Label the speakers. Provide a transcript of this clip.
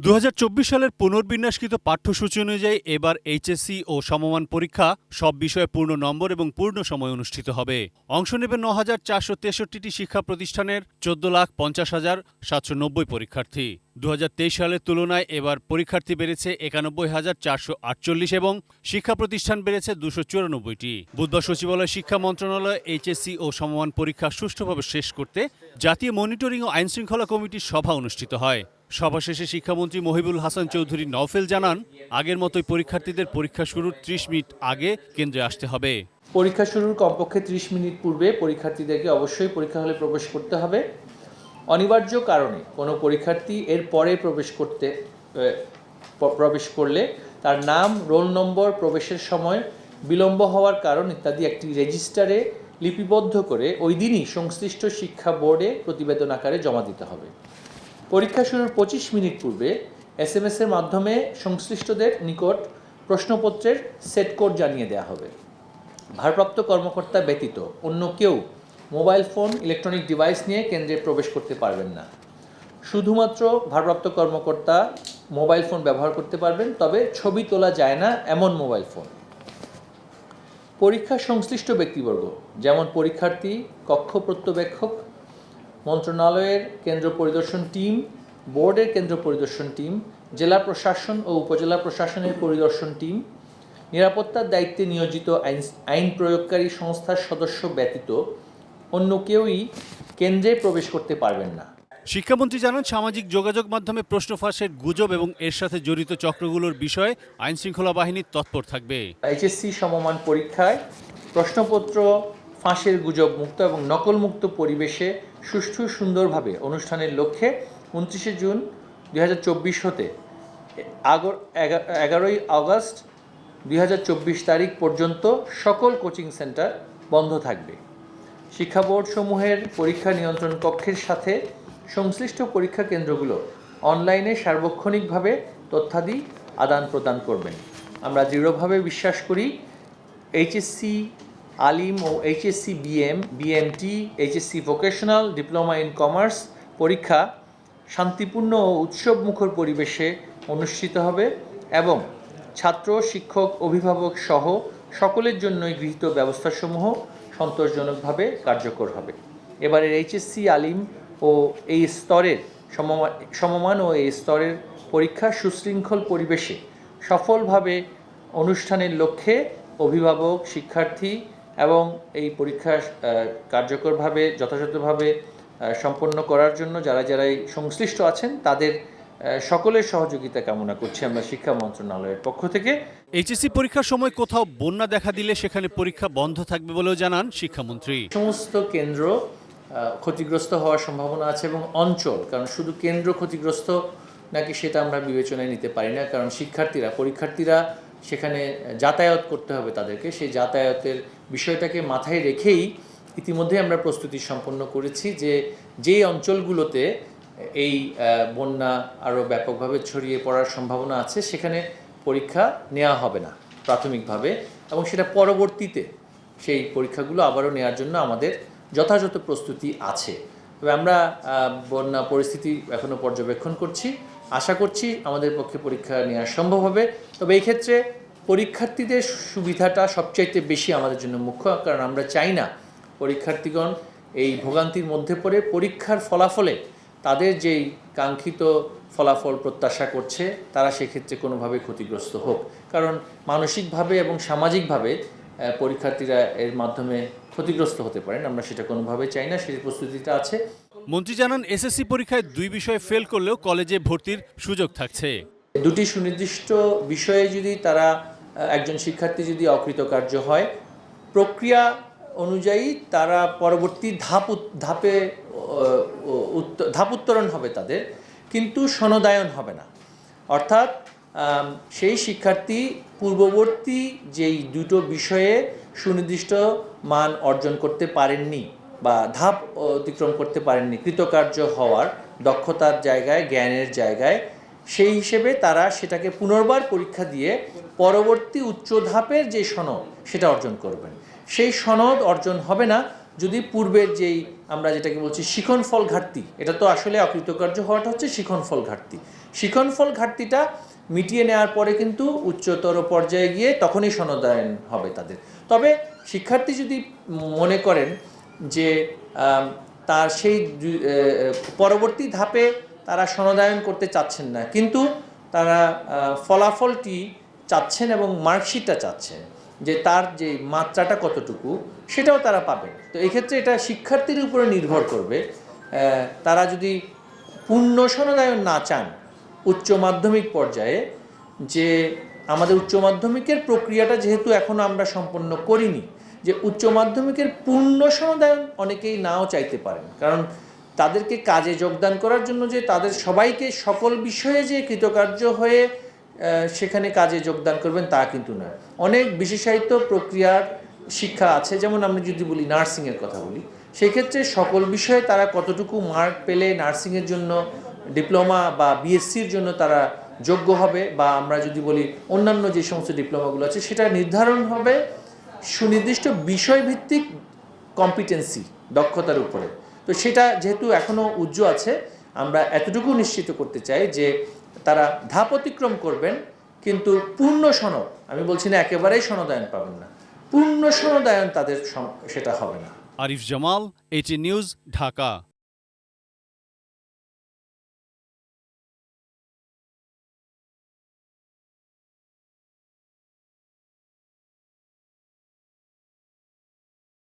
Speaker 1: ২০২৪ সালের পুনর্বিন্যাসকৃত পাঠ্যসূচি অনুযায়ী এবার এইচএসসি ও সমমান পরীক্ষা সব বিষয়ে পূর্ণ নম্বর এবং পূর্ণ সময় অনুষ্ঠিত হবে। অংশ নেবে ৯,৪৬৩টি শিক্ষা প্রতিষ্ঠানের ১৪,৫০,৭৯০ পরীক্ষার্থী। ২০২৩ সালের তুলনায় এবার পরীক্ষার্থী বেড়েছে ৯১,৪৪৮ এবং শিক্ষা প্রতিষ্ঠান বেড়েছে ২৯৪টি। বুধবার সচিবালয় শিক্ষা মন্ত্রণালয় এইচএসসি ও সমমান পরীক্ষা সুষ্ঠুভাবে শেষ করতে জাতীয় মনিটরিং ও আইনশৃঙ্খলা কমিটির সভা অনুষ্ঠিত হয়। সভা শেষে শিক্ষামন্ত্রী মহিবুল হাসান চৌধুরী নওফেল জানান, আগের মতোই পরীক্ষার্থীদের পরীক্ষা শুরুর ৩০ মিনিট আগে কেন্দ্রে আসতে হবে।
Speaker 2: পরীক্ষা শুরুর কমপক্ষে ৩০ মিনিট পূর্বে পরীক্ষার্থীদেরকে অবশ্যই পরীক্ষা হলে প্রবেশ করতে হবে। অনিবার্য কারণে কোনো পরীক্ষার্থী এর পরে প্রবেশ করলে তার নাম, রোল নম্বর, প্রবেশের সময় বিলম্ব হওয়ার কারণ ইত্যাদি একটি রেজিস্টারে লিপিবদ্ধ করে ওই দিনই সংশ্লিষ্ট শিক্ষা বোর্ডে প্রতিবেদন আকারে জমা দিতে হবে। পরীক্ষা শুরুর ২৫ মিনিট পূর্বে SMS-এর মাধ্যমে সংশ্লিষ্টদের নিকট প্রশ্নপত্রের সেট কোড জানিয়ে দেওয়া হবে। ভারপ্রাপ্ত কর্মকর্তা ব্যতীত অন্য কেউ মোবাইল ফোন, ইলেকট্রনিক ডিভাইস নিয়ে কেন্দ্রে প্রবেশ করতে পারবেন না। শুধুমাত্র ভারপ্রাপ্ত কর্মকর্তা মোবাইল ফোন ব্যবহার করতে পারবেন, তবে ছবি তোলা যায় না এমন মোবাইল ফোন। পরীক্ষা সংশ্লিষ্ট ব্যক্তিবর্গ যেমন পরীক্ষার্থী, কক্ষ পর্যবেক্ষক, মন্ত্রণালয়ের কেন্দ্র পরিদর্শন টিম, বোর্ডের কেন্দ্র পরিদর্শন টিম, জেলা প্রশাসন ও উপজেলা প্রশাসনের পরিদর্শন টিম, নিরাপত্তার দায়িত্বে নিয়োজিত আইন প্রয়োগকারী সংস্থার সদস্য ব্যতীত অন্য কেউই কেন্দ্রে প্রবেশ করতে পারবেন না।
Speaker 1: শিক্ষামন্ত্রী জানান, সামাজিক যোগাযোগ মাধ্যমে প্রশ্ন ফাঁসের গুজব এবং এর সাথে জড়িত চক্রগুলোর বিষয়ে আইনশৃঙ্খলা বাহিনী তৎপর থাকবে।
Speaker 2: এইচএসসি সমমান পরীক্ষায় প্রশ্নপত্র ফাঁসের গুজব মুক্ত এবং নকলমুক্ত পরিবেশে সুষ্ঠু সুন্দরভাবে অনুষ্ঠানের লক্ষ্যে ২৯ জুন ২০২৪ হতে ১১ আগস্ট ২০২৪ তারিখ পর্যন্ত সকল কোচিং সেন্টার বন্ধ থাকবে। শিক্ষা বোর্ডসমূহের পরীক্ষা নিয়ন্ত্রণ কক্ষের সাথে সংশ্লিষ্ট পরীক্ষা কেন্দ্রগুলো অনলাইনে সার্বক্ষণিকভাবে তথ্যাদি আদান প্রদান করবেন। আমরা দৃঢ়ভাবে বিশ্বাস করি এইচএসসি আলিম ও HSC BMT, HSC vocational, diploma in commerce পরীক্ষা শান্তিপূর্ণ ও উৎসবমুখর পরিবেশে অনুষ্ঠিত হবে এবং ছাত্র, শিক্ষক, অভিভাবক সহ সকলের জন্যই গৃহীত ব্যবস্থাসমূহ সন্তোষজনকভাবে কার্যকর হবে। এবারের এইচএসসি আলিম ও এই স্তরের সমমান ও এই স্তরের পরীক্ষা সুশৃঙ্খল পরিবেশে সফলভাবে অনুষ্ঠানের লক্ষ্যে অভিভাবক, শিক্ষার্থী এবং এই পরীক্ষা কার্যকরভাবে যথাযথভাবে সম্পন্ন করার জন্য যারাই সংশ্লিষ্ট আছেন তাদের সকলের সহযোগিতা কামনা করছি আমরা শিক্ষা মন্ত্রণালয়ের পক্ষ থেকে।
Speaker 1: এইচএসসি পরীক্ষার সময় কোথাও বন্যা দেখা দিলে সেখানে পরীক্ষা বন্ধ থাকবে বলেও জানান শিক্ষামন্ত্রী।
Speaker 2: সমস্ত কেন্দ্র ক্ষতিগ্রস্ত হওয়ার সম্ভাবনা আছে এবং অঞ্চল, কারণ শুধু কেন্দ্র ক্ষতিগ্রস্ত নাকি সেটা আমরা বিবেচনায় নিতে পারি না, কারণ পরীক্ষার্থীরা সেখানে যাতায়াত করতে হবে তাদেরকে, সেই যাতায়াতের বিষয়টাকে মাথায় রেখেই ইতিমধ্যে আমরা প্রস্তুতি সম্পন্ন করেছি যে অঞ্চলগুলোতে এই বন্যা আরও ব্যাপকভাবে ছড়িয়ে পড়ার সম্ভাবনা আছে সেখানে পরীক্ষা নেওয়া হবে না প্রাথমিকভাবে, এবং সেটা পরবর্তীতে সেই পরীক্ষাগুলো আবারও নেওয়ার জন্য আমাদের যথাযথ প্রস্তুতি আছে। তবে আমরা বন্যা পরিস্থিতি এখনও পর্যবেক্ষণ করছি, আশা করছি আমাদের পক্ষে পরীক্ষা নেওয়া সম্ভব হবে। তবে এই ক্ষেত্রে পরীক্ষার্থীদের সুবিধাটা সবচাইতে বেশি আমাদের জন্য মুখ্য, কারণ আমরা চাই না পরীক্ষার্থীগণ এই ভোগান্তির মধ্যে পড়ে পরীক্ষার ফলাফলে তাদের যেই কাঙ্ক্ষিত ফলাফল প্রত্যাশা করছে তারা সেক্ষেত্রে কোনোভাবে ক্ষতিগ্রস্ত হোক, কারণ মানসিকভাবে এবং সামাজিকভাবে পরীক্ষার্থীরা এর মাধ্যমে ক্ষতিগ্রস্ত হতে পারেন। আমরা সেটা কোনোভাবে চাই না, সেই প্রস্তুতিটা আছে।
Speaker 1: মন্ত্রী জানান, এসএসসি পরীক্ষায় ২ বিষয়ে ফেল করলেও কলেজে ভর্তির সুযোগ থাকছে।
Speaker 2: দুটি সুনির্দিষ্ট বিষয়ে যদি একজন শিক্ষার্থী যদি অকৃতকার্য হয়, প্রক্রিয়া অনুযায়ী তারা পরবর্তী ধাপ উত্তরণ হবে তাদের, কিন্তু সনদায়ন হবে না। অর্থাৎ সেই শিক্ষার্থী পূর্ববর্তী যেই দুটো বিষয়ে সুনির্দিষ্ট মান অর্জন করতে পারেননি বা ধাপ অতিক্রম করতে পারেননি কৃতকার্য হওয়ার দক্ষতার জায়গায়, জ্ঞানের জায়গায়, সেই হিসেবে তারা সেটাকে পুনর্বার পরীক্ষা দিয়ে পরবর্তী উচ্চ ধাপের যে সনদ সেটা অর্জন করবেন। সেই সনদ অর্জন হবে না যদি পূর্বের যেই আমরা যেটাকে বলছি শিখনফল ঘাটতি, এটা তো আসলে অকৃতকার্য হওয়াটা হচ্ছে শিখনফল ঘাটতি। শিখনফল ঘাটতিটা মিটিয়ে নেওয়ার পরে কিন্তু উচ্চতর পর্যায়ে গিয়ে তখনই সনদায়ন হবে তাদের। তবে শিক্ষার্থী যদি মনে করেন যে তার সেই পরবর্তী ধাপে তারা সনদায়ন করতে চাচ্ছেন না, কিন্তু তারা ফলাফলটি চাচ্ছেন এবং মার্কশিটটা চাচ্ছেন, যে তার যে মাত্রাটা কতটুকু সেটাও তারা পাবেন। তো এই ক্ষেত্রে এটা শিক্ষার্থীর উপরে নির্ভর করবে। তারা যদি পূর্ণ সনদায়ন না চান উচ্চ মাধ্যমিক পর্যায়ে, যে আমাদের উচ্চ মাধ্যমিকের প্রক্রিয়াটা যেহেতু এখনও আমরা সম্পন্ন করিনি, যে উচ্চ মাধ্যমিকের পূর্ণ সনদায়ন অনেকেই নাও চাইতে পারেন, কারণ তাদেরকে কাজে যোগদান করার জন্য যে তাদের সবাইকে সকল বিষয়ে যে কৃতকার্য হয়ে সেখানে কাজে যোগদান করবেন তা কিন্তু নয়। অনেক বিশেষায়িত প্রক্রিয়ার শিক্ষা আছে, যেমন আমরা যদি বলি নার্সিংয়ের কথা বলি, সেই ক্ষেত্রে সকল বিষয়ে তারা কতটুকু মার্ক পেলে নার্সিংয়ের জন্য ডিপ্লোমা বা বিএসসির জন্য তারা যোগ্য হবে, বা আমরা যদি বলি অন্যান্য যে সমস্ত ডিপ্লোমাগুলো আছে সেটা নির্ধারণ হবে সুনির্দিষ্ট বিষয়ভিত্তিক কম্পিটেন্সি, দক্ষতার উপরে। তো সেটা যেহেতু এখনও উজ্জ্বল আছে, আমরা এতটুকু নিশ্চিত করতে চাই যে তারা ধাপ অতিক্রম করবেন, কিন্তু পূর্ণ সনদ, আমি বলছি না একেবারেই সনদায়ন পাবেন না, পূর্ণ সনদায়ন তাদের সেটা হবে না।
Speaker 1: আরিফ জামাল, এটি নিউজ, ঢাকা।